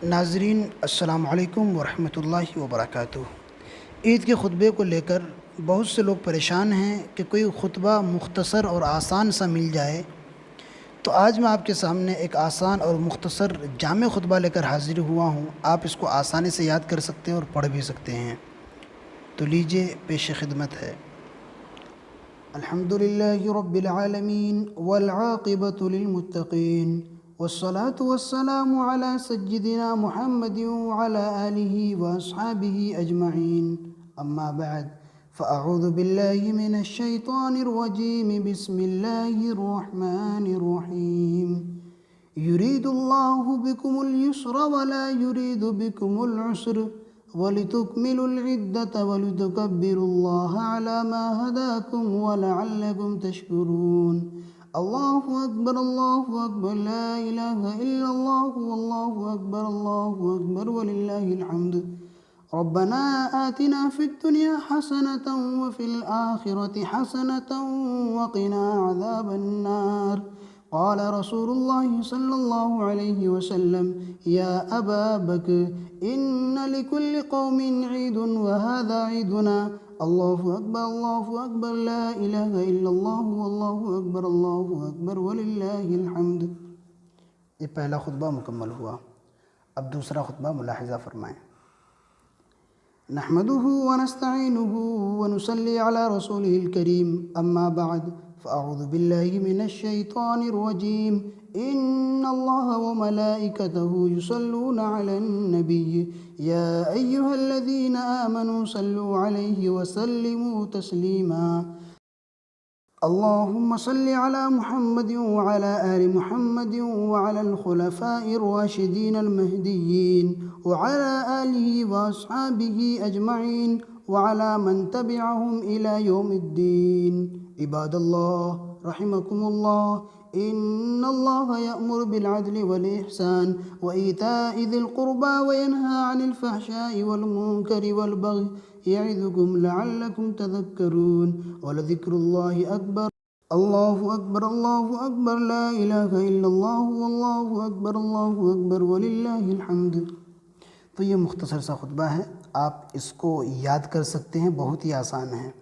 नाज़रीन अस्सलामु अलैकुम वरहमतुल्लाहि वबरकातुहू। ईद के खुतबे को लेकर बहुत से लोग परेशान हैं कि कोई खुतबा मुख्तसर और आसान सा मिल जाए। तो आज मैं आपके सामने एक आसान और मुख्तसर जामे खुतबा लेकर हाज़िर हुआ हूँ। आप इसको आसानी से याद कर सकते हैं और पढ़ भी सकते हैं। तो लीजिए, पेश खिदमत है। अल्हम्दुलिल्लाहि रब्बिल आलमीन वल आक़िबतु लिल मुत्तक़ीन वस्सलातु वस्सलामु अला सय्यिदिना मुहम्मदिन व अला आलिहि व अस्हाबिहि अजमईन। अम्मा बाद फ़अऊज़ु बिल्लाहि मिनश शैतानिर रजीम। बिस्मिल्लाहिर रहमानिर रहीम। युरीदुल्लाहु बिकुमुल युस्रा व ला युरीदु बिकुमुल उस्र वलितुकमिलुल इद्दत वलितुकब्बिरुल्लाह अला मा हदाकुम व लअल्लकुम तशकुरून। अल्लाहु अकबर ला इलाहा इल्लल्लाहु वल्लाहु अकबर वलिल्लाहिल हम्द। रब्बना आतिना फिद दुनिया हसनतन व फिल आखिरति हसनतन व क़िना अज़ाबन्नार। क़ाल रसूलुल्लाहि सल्लल्लाहु अलैहि वसल्लम या अबा बकर इन्न लिकुल्लि क़ौमिन ईदुन व हाज़ा ईदुना। अल्लाहु अकबर ला इलाहा इल्लल्लाहु अल्लाहु अकबर वलिल्लाहिल हम्द। ये पहला खुतबा मुकम्मल हुआ। अब दूसरा खुतबा मुलाहिज़ा फरमाएँ। नहमदुहु व नस्तईनुहु व नुसल्ली अला रसूलिहिल करीम। अम्मा बाद फ़अऊज़ु बिल्लाहि मिनश शैतानिर रजीम। इन्नल्लाह व मलाइकतहु युसल्लूना अलन नबिय्य या अय्युहल्लज़ीना आमनू सल्लु अलैहि व सल्लिमू तस्लीमा। अल्लाहुम्मा सल्लि अला मुहम्मदिन व अला आलि मुहम्मदिन व अलल खुलफ़ाइर राशिदीनिल महदिय्यीन व अला आलिहि व अस्हाबिहि अजमईन व अला मन तबिअहुम इला यौमिद्दीन। इबादल्लाह रहिमकुमुल्लाह। इन्नल्लाह यअमुरु बिल अदलि वल इहसान व ईताइ ज़िल क़ुरबा व यनहा अनिल फ़हशाइ वल मुनकरि वल बग़य यइज़ुकुम लअल्लकुम तज़क्करून। वलज़िक्रुल्लाहि अकबर। अल्लाहु अकबर ला इलाहा इल्लल्लाहु अल्लाहु अकबर वलिल्लाहिल हम्द। तो ये मुख्तसर सा खुतबा है, आप इसको याद कर सकते हैं, बहुत ही आसान है।